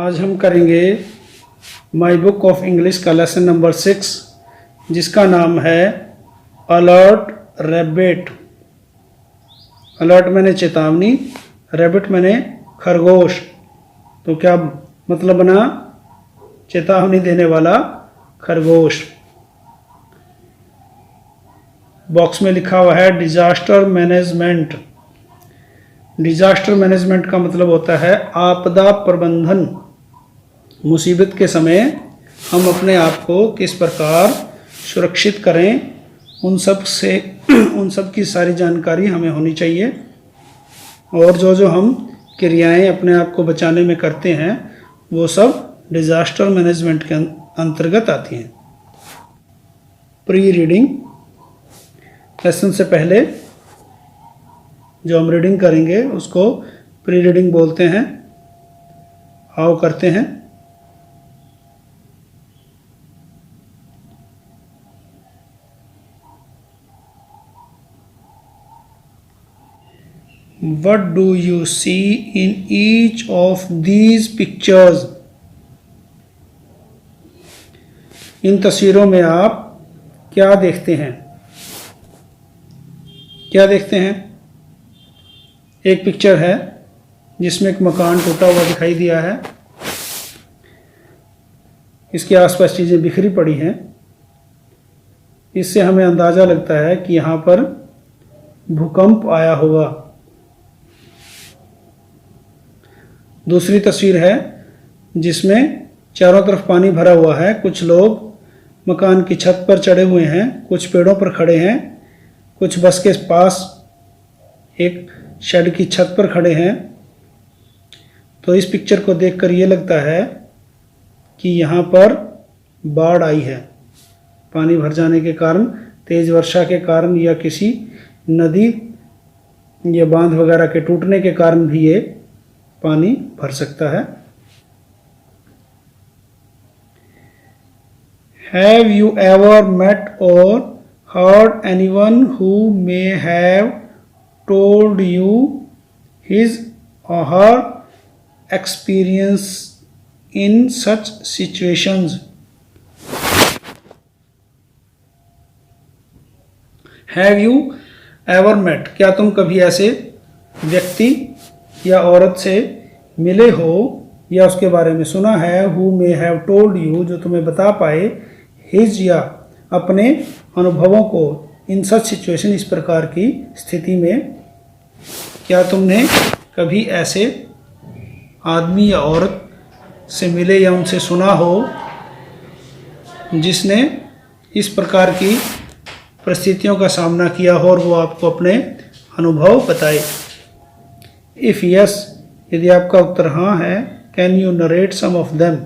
आज हम करेंगे माई बुक ऑफ इंग्लिश का लेसन नंबर 6 जिसका नाम है अलर्ट रैबिट। अलर्ट मैंने चेतावनी, रैबिट मैंने खरगोश। तो क्या मतलब बना? चेतावनी देने वाला खरगोश। बॉक्स में लिखा हुआ है डिजास्टर मैनेजमेंट। डिजास्टर मैनेजमेंट का मतलब होता है आपदा प्रबंधन। मुसीबत के समय हम अपने आप को किस प्रकार सुरक्षित करें, उन सब की सारी जानकारी हमें होनी चाहिए। और जो हम क्रियाएं अपने आप को बचाने में करते हैं वो सब डिजास्टर मैनेजमेंट के अंतर्गत आती हैं। प्री रीडिंग लेसन से पहले जो हम रीडिंग करेंगे उसको प्री रीडिंग बोलते हैं। आओ करते हैं। What do you see in each of these pictures? इन तस्वीरों में आप क्या देखते हैं? क्या देखते हैं? एक पिक्चर है जिसमें एक मकान टूटा हुआ दिखाई दिया है। इसके आसपास चीज़ें बिखरी पड़ी हैं। इससे हमें अंदाज़ा लगता है कि यहाँ पर भूकंप आया होगा। दूसरी तस्वीर है जिसमें चारों तरफ पानी भरा हुआ है। कुछ लोग मकान की छत पर चढ़े हुए हैं, कुछ पेड़ों पर खड़े हैं, कुछ बस के पास एक शेड की छत पर खड़े हैं। तो इस पिक्चर को देखकर ये लगता है कि यहाँ पर बाढ़ आई है। पानी भर जाने के कारण, तेज वर्षा के कारण या किसी नदी या बांध वगैरह के टूटने के कारण भी ये पानी भर सकता है। Have you ever met or heard anyone who may have told you his or her experience in such situations? Have you ever met? क्या तुम कभी ऐसे व्यक्ति या औरत से मिले हो या उसके बारे में सुना है? Who may have told you, जो तुम्हें बता पाए, his या अपने अनुभवों को, इन सच सिचुएशन, इस प्रकार की स्थिति में। क्या तुमने कभी ऐसे आदमी या औरत से मिले या उनसे सुना हो जिसने इस प्रकार की परिस्थितियों का सामना किया हो और वो आपको अपने अनुभव बताए? इफ़ यस, यदि आपका उत्तर हाँ है, can you narrate some of them,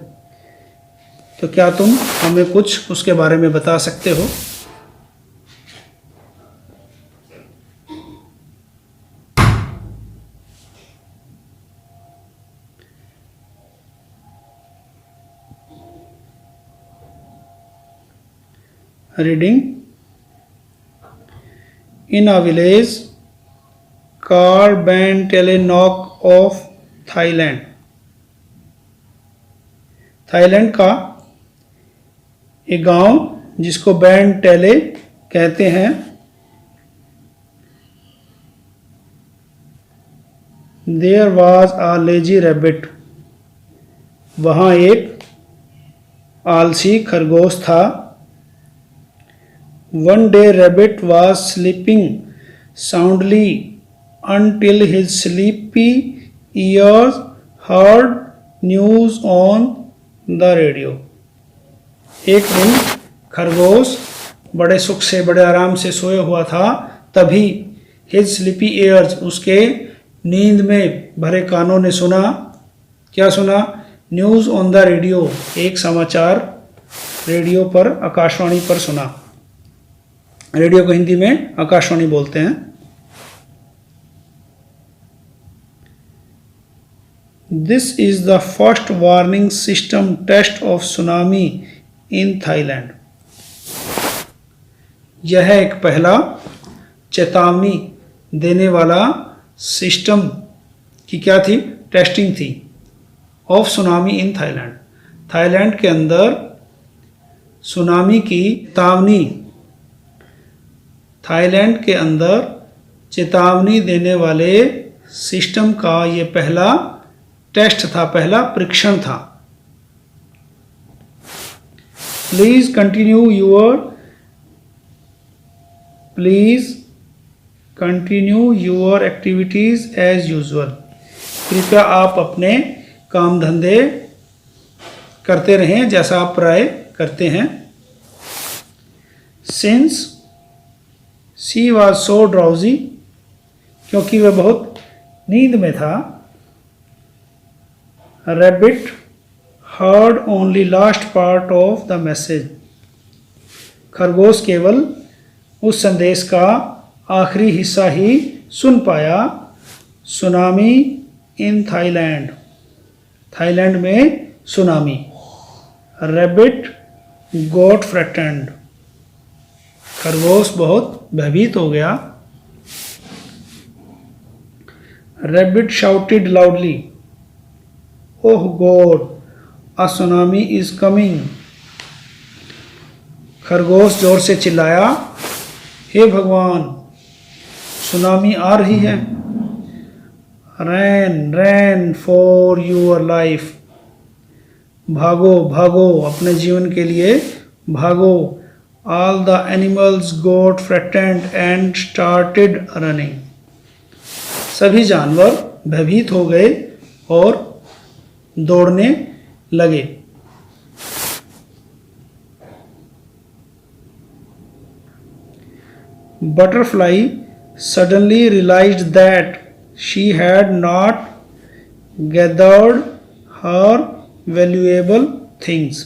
तो क्या तुम हमें कुछ उसके बारे में बता सकते हो? Reading. In a village called Bangtale of Thailand. Thailand का एक गांव जिसको बैंटेले कहते हैं, there was a lazy rabbit. वहाँ एक आलसी खरगोश था। One day rabbit was sleeping soundly until his sleepy ears heard news on the radio. एक दिन खरगोश बड़े सुख से, बड़े आराम से सोया हुआ था। तभी his sleepy ears, उसके नींद में भरे कानों ने सुना। क्या सुना? न्यूज़ ऑन द रेडियो, एक समाचार रेडियो पर, आकाशवाणी पर सुना। रेडियो को हिंदी में आकाशवाणी बोलते हैं। This is the first warning system test of tsunami in Thailand. यह एक पहला चेतावनी देने वाला सिस्टम की क्या थी? टेस्टिंग थी of tsunami in Thailand. Thailand के अंदर सुनामी की चेतावनी, थाईलैंड के अंदर चेतावनी देने वाले सिस्टम का ये पहला टेस्ट था, पहला परीक्षण था। Please continue your activities as usual. कृपया आप अपने काम धंधे करते रहें जैसा आप प्राय करते हैं। Since she was so drowsy, क्योंकि वह बहुत नींद में था। Rabbit heard only last part of the message. खरगोश केवल उस संदेश का आखिरी हिस्सा ही सुन पाया। सुनामी इन थाईलैंड, थाईलैंड में सुनामी। रैबिट गॉट फ्रेटेंड, खरगोश बहुत भयभीत हो गया। Rabbit shouted loudly, oh God, a tsunami is coming. खरगोश जोर से चिल्लाया, हे भगवान, सुनामी आ रही है। रैन फॉर योर लाइफ, भागो भागो, अपने जीवन के लिए भागो। All the animals got फ्रेटेंड and started running. सभी जानवर भयभीत हो गए और दौड़ने लगे। Butterfly suddenly realized that she had not gathered her valuable things.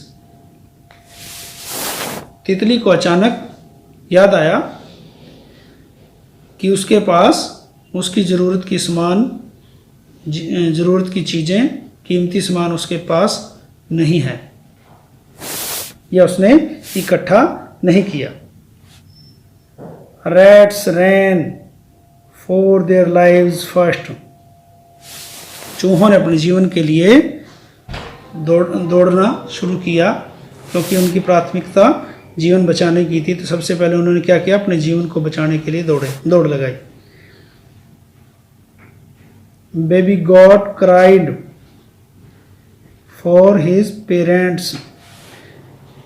तितली को अचानक याद आया कि उसके पास उसकी ज़रूरत की चीज़ें, कीमती सामान उसके पास नहीं है, या उसने इकट्ठा नहीं किया। Rats ran for their lives first. चूहों ने अपने जीवन के लिए दौड़ना शुरू किया, क्योंकि उनकी प्राथमिकता जीवन बचाने की थी। तो सबसे पहले उन्होंने क्या किया, अपने जीवन को बचाने के लिए दौड़ लगाई। Baby God cried for his parents,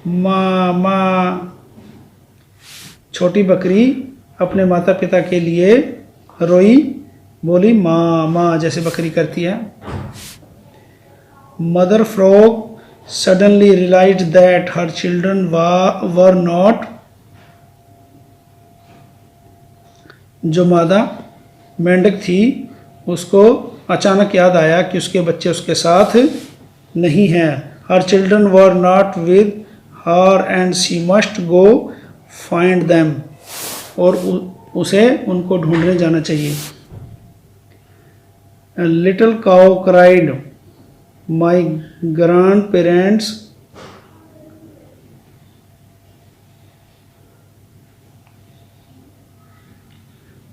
मामा। छोटी बकरी अपने माता पिता के लिए रोई, बोली माँ माँ, जैसे बकरी करती है। Mother frog suddenly realised that her children were not. जो मादा मेंढक थी उसको अचानक याद आया कि उसके बच्चे उसके साथ नहीं हैं। Her children were not with her and she must go find them, और उसे उनको ढूंढने जाना चाहिए। Little cow cried, my grandparents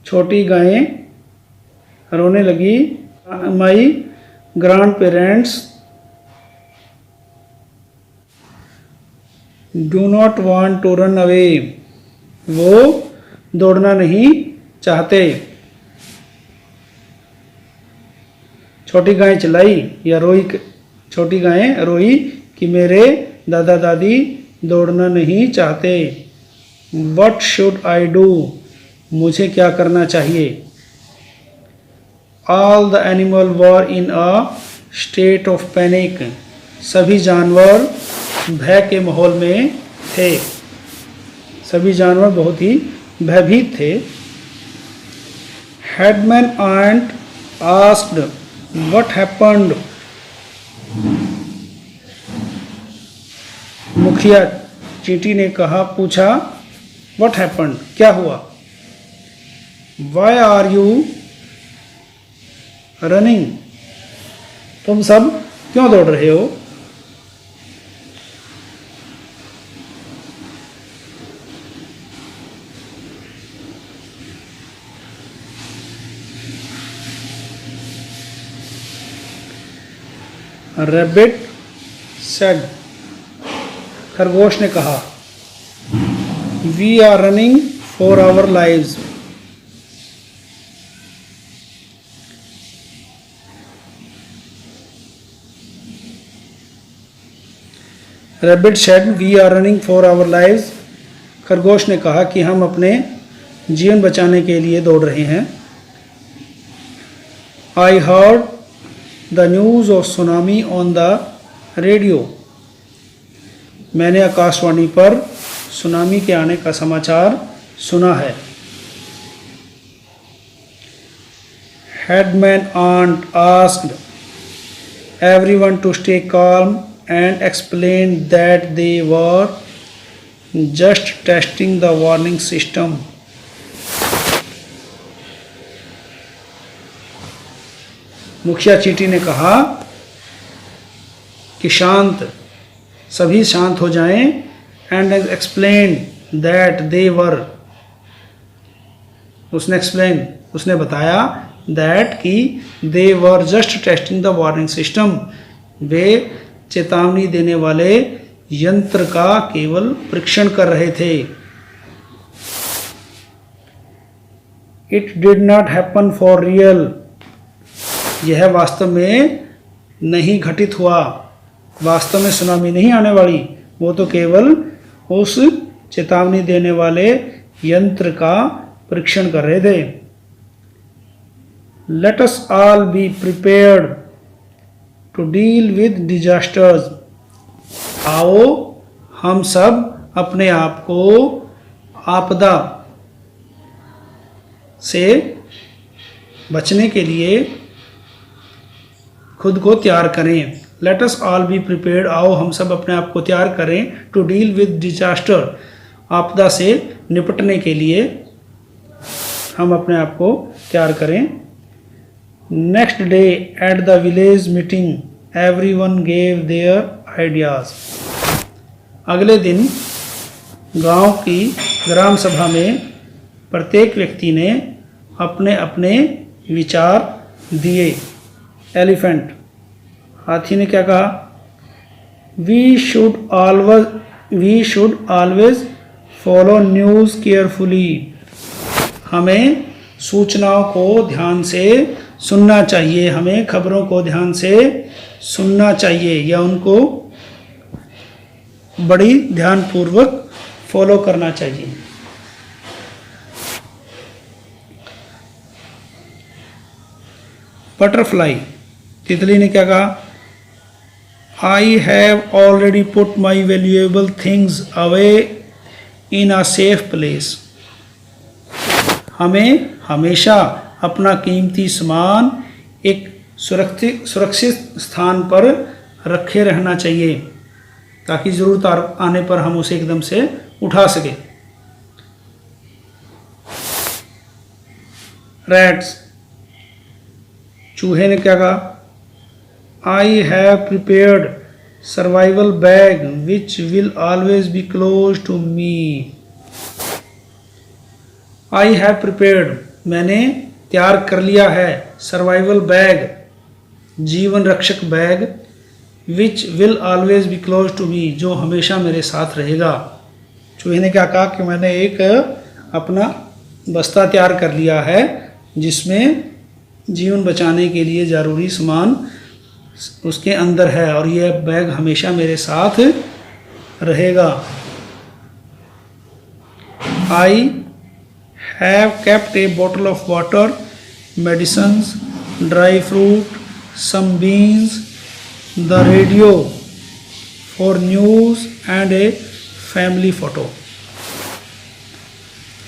छोटी गायें रोने लगी। My grandparents do not want to run away, वो दौड़ना नहीं चाहते। छोटी गाय चिल्लाई या रोई, छोटी गाय रोई कि मेरे दादा दादी दौड़ना नहीं चाहते। What should I do? मुझे क्या करना चाहिए? All the animals were in a state of panic. सभी जानवर भय के माहौल में थे, सभी जानवर बहुत ही भयभीत थे। Headman ant asked what happened, मुखिया चींटी ने पूछा व्हाट हैपेंड, क्या हुआ। व्हाई आर यू रनिंग, तुम सब क्यों दौड़ रहे हो। रैबिट सेड, खरगोश ने कहा, we are running for our lives. Rabbit said we are running for our lives, खरगोश ने कहा कि हम अपने जीवन बचाने के लिए दौड़ रहे हैं। I heard the news of tsunami on the radio, मैंने आकाशवाणी पर सुनामी के आने का समाचार सुना है। Headman ant asked everyone to stay calm and explained that they were just testing the warning system. मुखिया चींटी ने कहा कि सभी शांत हो जाएं, and explained that they were, उसने बताया that कि they were just testing the warning system, वे चेतावनी देने वाले यंत्र का केवल परीक्षण कर रहे थे। It did not happen for real, यह वास्तव में नहीं घटित हुआ, वास्तव में सुनामी नहीं आने वाली, वो तो केवल उस चेतावनी देने वाले यंत्र का परीक्षण कर रहे थे। Let us all be prepared to deal with disasters, आओ हम सब अपने आप को आपदा से बचने के लिए खुद को तैयार करें। Late us all be prepared, आओ हम सब अपने आप को तैयार करें, टू डील विद डिजास्टर, आपदा से निपटने के लिए हम अपने आप को तैयार करें। Next day at the village meeting everyone gave their ideas, अगले दिन गांव की ग्राम सभा में प्रत्येक व्यक्ति ने अपने अपने विचार दिए। एलिफेंट, हाथी ने क्या कहा? We should always follow news carefully, हमें सूचनाओं को ध्यान से सुनना चाहिए, हमें खबरों को ध्यान से सुनना चाहिए या उनको बड़ी ध्यानपूर्वक फॉलो करना चाहिए। बटरफ्लाई, तितली ने क्या कहा? I have already put my valuable things away in a safe place, हमें हमेशा अपना कीमती सामान एक सुरक्षित स्थान पर रखे रहना चाहिए ताकि ज़रूरत आने पर हम उसे एकदम से उठा सकें। रैट्स, चूहे ने क्या कहा? I have prepared survival bag which will always be close to me, I have prepared, मैंने तैयार कर लिया है, सर्वाइवल बैग, जीवन रक्षक bag, which will always be close to me, जो हमेशा मेरे साथ रहेगा। चूहे ने क्या कहा कि मैंने एक अपना बस्ता तैयार कर लिया है जिसमें जीवन बचाने के लिए ज़रूरी सामान उसके अंदर है और यह बैग हमेशा मेरे साथ रहेगा। आई have kept a bottle of water, medicines, dry fruit, some beans, the radio for news and a family photo.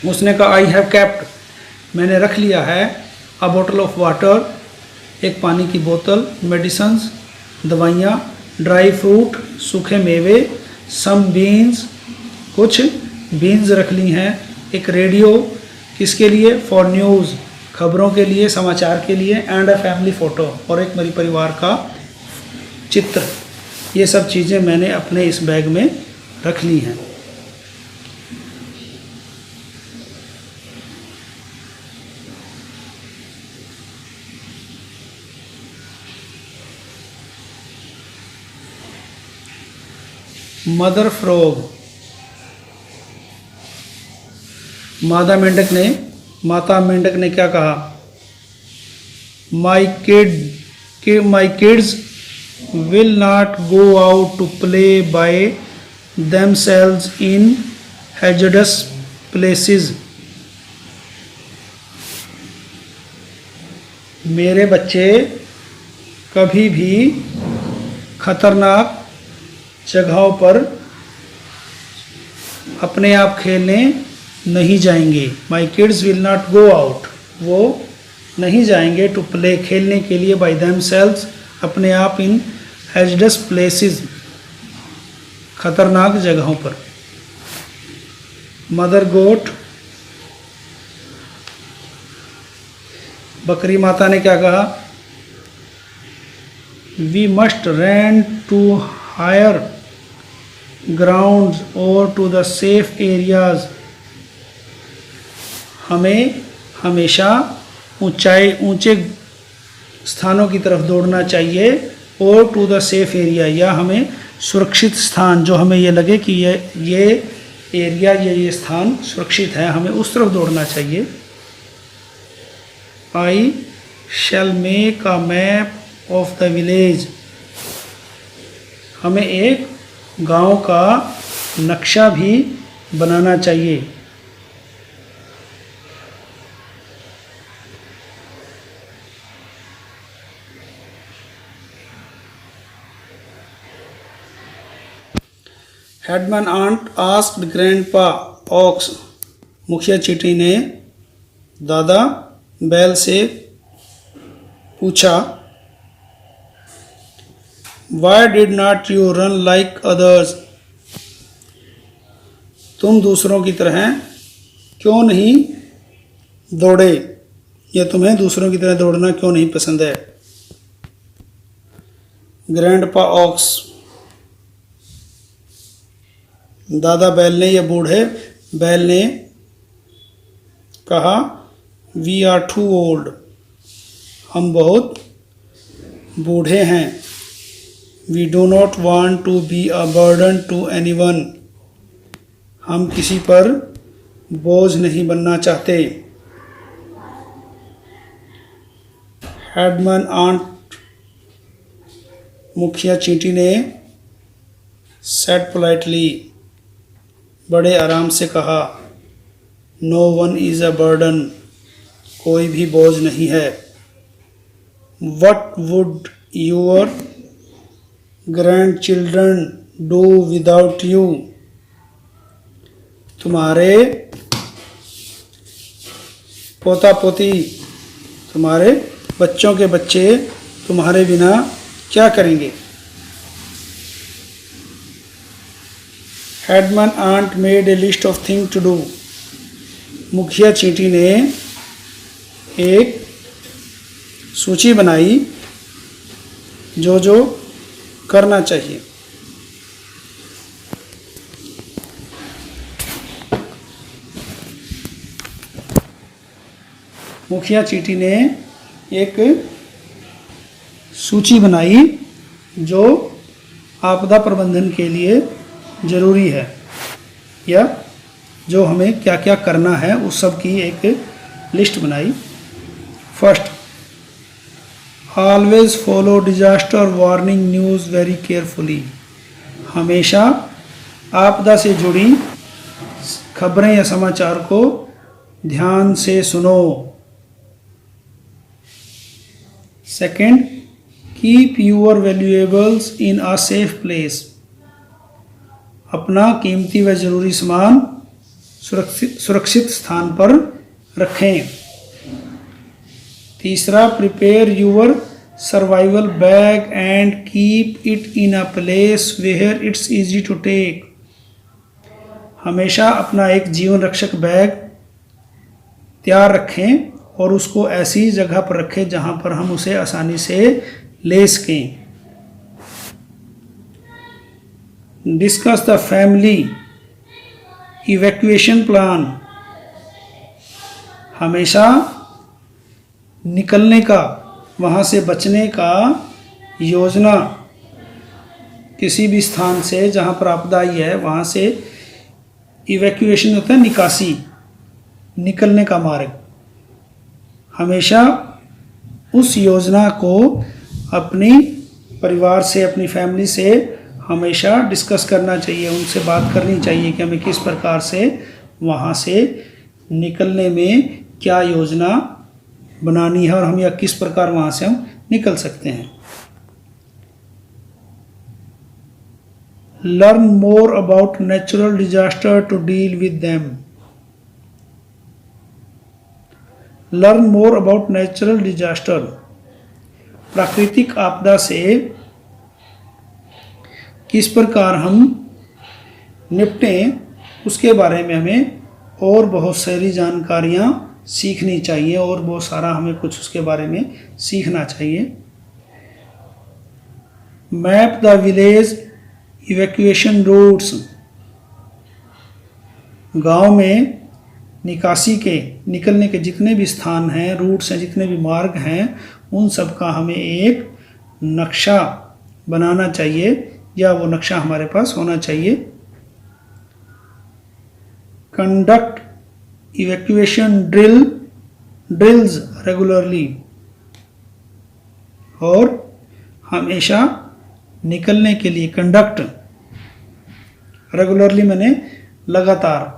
उसने कहा आई हैव kept, मैंने रख लिया है, a bottle of water, एक पानी की बोतल, medicines, दवाइयाँ, dry fruit, सूखे मेवे, some beans, कुछ beans रख ली हैं, एक रेडियो, किसके लिए? फॉर न्यूज़, खबरों के लिए, समाचार के लिए, एंड अ फैमिली फ़ोटो, और एक मेरी परिवार का चित्र। ये सब चीज़ें मैंने अपने इस बैग में रख ली हैं। मदर फ्रॉग, माता मेंढक ने क्या कहा? My kids will not go out to play by themselves in hazardous places. मेरे बच्चे कभी भी खतरनाक जगहों पर अपने आप खेलने नहीं जाएंगे। माई kids will not go out, वो नहीं जाएंगे टू प्ले, खेलने के लिए, बाय देमसेल्व्स, अपने आप, इन हैजर्डस प्लेसेस, खतरनाक जगहों पर। मदर गोट, बकरी माता ने क्या कहा? We must run to higher grounds और टू द सेफ एरियाज। हमें हमेशा ऊंचे स्थानों की तरफ दौड़ना चाहिए, और टू द सेफ एरिया, या हमें सुरक्षित स्थान, जो हमें ये लगे कि ये एरिया, ये स्थान सुरक्षित है, हमें उस तरफ दौड़ना चाहिए। आई शैल make a map of the village, हमें एक गांव का नक्शा भी बनाना चाहिए। Headman ant asked grandpa aux, मुखिया चींटी ने दादा बैल से पूछा, why did not you run like others, तुम दूसरों की तरह क्यों नहीं दौड़े, या तुम्हें दूसरों की तरह दौड़ना क्यों नहीं पसंद है? ग्रैंडपा ऑक्स, दादा बैल ने, या बूढ़े बैल ने कहा, वी आर टू ओल्ड, हम बहुत बूढ़े हैं। We do not want to be a burden to anyone, हम किसी पर बोझ नहीं बनना चाहते। हेडमैन आंट, मुखिया चींटी ने सेड पोलाइटली, बड़े आराम से कहा, no one is a burden, कोई भी बोझ नहीं है। What would your grandchildren do without you, तुम्हारे पोता पोती, तुम्हारे बच्चों के बच्चे तुम्हारे बिना क्या करेंगे? Headman ant made a list of thing to do, मुखिया चींटी ने एक सूची बनाई जो जो करना चाहिए। मुखिया चींटी ने एक सूची बनाई जो आपदा प्रबंधन के लिए ज़रूरी है, या जो हमें क्या क्या करना है उस सब की एक लिस्ट बनाई। First, always follow disaster warning news very carefully, हमेशा आपदा से जुड़ी खबरें या समाचार को ध्यान से सुनो। Second, keep your valuables in a safe place, अपना कीमती व ज़रूरी सामान सुरक्षित स्थान पर रखें। तीसरा, prepare your survival bag and keep it in a place where it's easy to take, हमेशा अपना एक जीवन रक्षक बैग तैयार रखें और उसको ऐसी जगह पर रखें जहां पर हम उसे आसानी से ले सकें। Discuss the family evacuation plan, हमेशा निकलने का, वहाँ से बचने का योजना किसी भी स्थान से जहाँ पर आपदा आई है वहाँ से इवैक्यूएशन होता है, निकासी, निकलने का मार्ग। हमेशा उस योजना को अपनी परिवार से, अपनी फैमिली से हमेशा डिस्कस करना चाहिए, उनसे बात करनी चाहिए कि हमें किस प्रकार से वहाँ से निकलने में क्या योजना बनानी है और हम या किस प्रकार वहाँ से हम निकल सकते हैं। Learn more about natural disaster to deal with them. Learn more about natural disaster, प्राकृतिक आपदा से किस प्रकार हम निपटें उसके बारे में हमें और बहुत सारी जानकारियाँ सीखनी चाहिए और बहुत सारा हमें कुछ उसके बारे में सीखना चाहिए। Map the village evacuation routes, गांव में निकासी के, निकलने के जितने भी स्थान हैं, रूट्स हैं, जितने भी मार्ग हैं, उन सब का हमें एक नक्शा बनाना चाहिए या वो नक्शा हमारे पास होना चाहिए। कंडक्ट इवैक्यूएशन ड्रिल्स रेगुलरली, और हमेशा निकलने के लिए कंडक्ट रेगुलरली मैंने लगातार,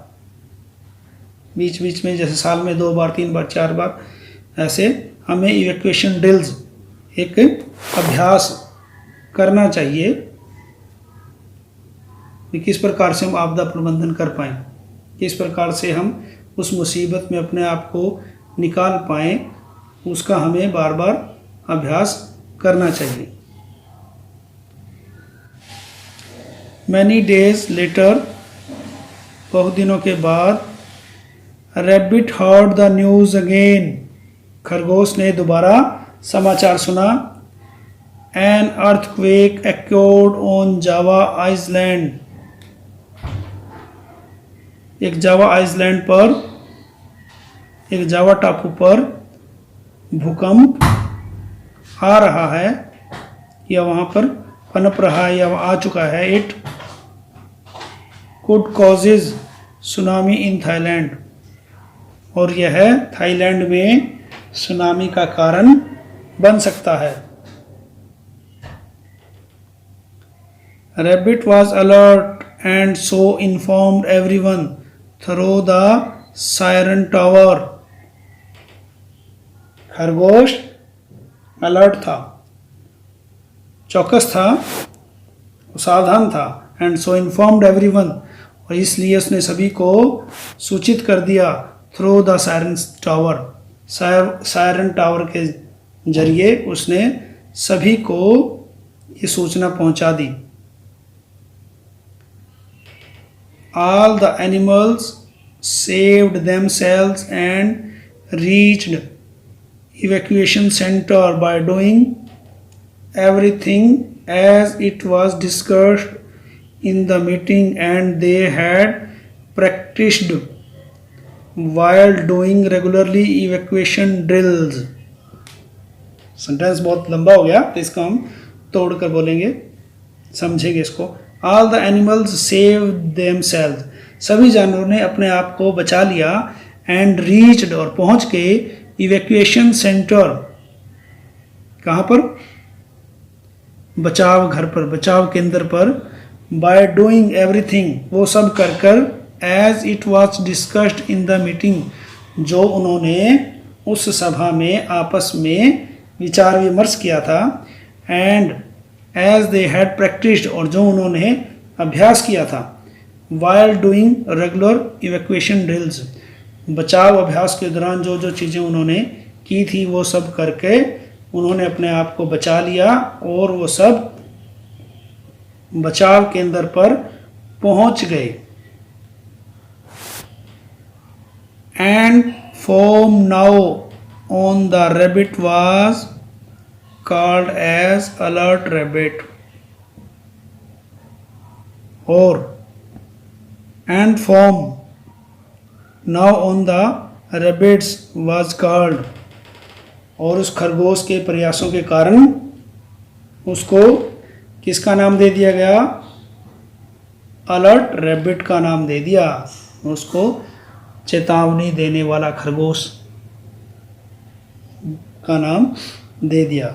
बीच बीच में जैसे साल में 2 बार 3 बार 4 बार ऐसे हमें इवैक्यूएशन ड्रिल्स, एक अभ्यास करना चाहिए कि किस प्रकार से हम आपदा प्रबंधन कर पाएँ, किस प्रकार से हम उस मुसीबत में अपने आप को निकाल पाएँ, उसका हमें बार बार अभ्यास करना चाहिए। मैनी डेज लेटर, बहुत दिनों के बाद, rabbit heard the news again, खरगोश ने दोबारा समाचार सुना। An earthquake एक्योर्ड on Java Iceland, एक जावा आइसलैंड पर, एक जावा टापू पर भूकंप आ रहा है या वहाँ पर पनप रहा है या आ चुका है। It could causes tsunami in Thailand, और यह थाईलैंड में सुनामी का कारण बन सकता है। Rabbit was alert and so informed everyone through the siren tower, खरगोश अलर्ट था, चौकस था, सावधान था। एंड सो इन्फॉर्म्ड एवरीवन, और इसलिए उसने सभी को सूचित कर दिया। Through the siren tower, siren tower के जरिए उसने सभी को ये सूचना पहुंचा दी। All the animals saved themselves and reached evacuation center by doing everything as it was discussed in the meeting, and they had practiced while doing regularly evacuation drills. Sentence बहुत लंबा हो गया तो इसको हम तोड़ कर बोलेंगे, समझेंगे इसको। All the animals saved themselves, सभी जानवरों ने अपने आप को बचा लिया। and reached, और पहुंच के evacuation center, कहाँ पर? बचाव घर पर, बचाव केंद्र पर। by doing everything, वो सब कर कर, as it was discussed in the meeting, जो उन्होंने उस सभा में आपस में विचार विमर्श किया था। and as they had practiced, और जो उन्होंने अभ्यास किया था। while doing regular evacuation drills, बचाव अभ्यास के दौरान जो जो चीज़ें उन्होंने की थी वो सब करके उन्होंने अपने आप को बचा लिया और वो सब बचाव केंद्र पर पहुंच गए। And foam now on the rabbit was called as alert rabbit, और and foam now on the rabbits was called, और उस खरगोश के प्रयासों के कारण उसको किसका नाम दे दिया गया? अलर्ट रैबिट का नाम दे दिया, उसको चेतावनी देने वाला खरगोश का नाम दे दिया।